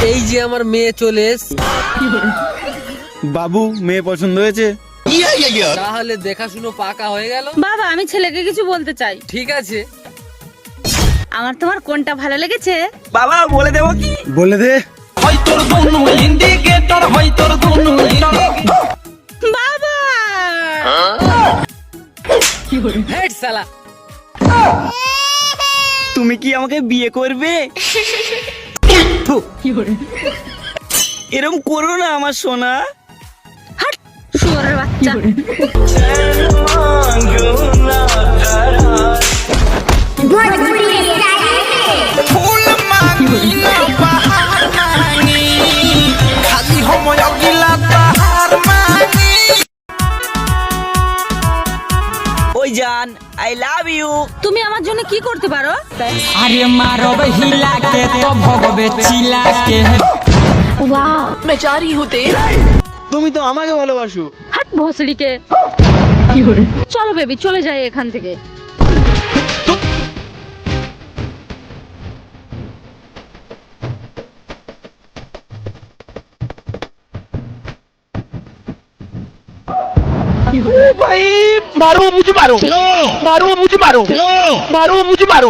এই যে আমার মেয়ে চলে এসেছে। বাবু মেয়ে পছন্দ হয়েছে? তাহলে দেখাশুনো পাকা হয়ে গেল। বাবা আমি ছেলেকে কিছু বলতে চাই। ঠিক আছে। আমার তোমার কোনটা ভালো লেগেছে? বাবা বলে দেবো কি? বলে দে। বাবা হেড শালা। তুমি কি আমাকে বিয়ে করবে? থু, এরম করো না আমার সোনা। হাট শুয়োরের বাচ্চা। ওই জান আই লাভ ইউ। তুমি আমার জন্য কি করতে পারো? আরে মারব হিলাকে তো ভগবে চিলাকে। তুমি তো আমাকে ভালোবাসো। হাট ভসড়িকে। চলো বেবি চলে যাই এখান থেকে। भाई मारो मुझे मारो मारो मुझे मारो मारो मुझे मारो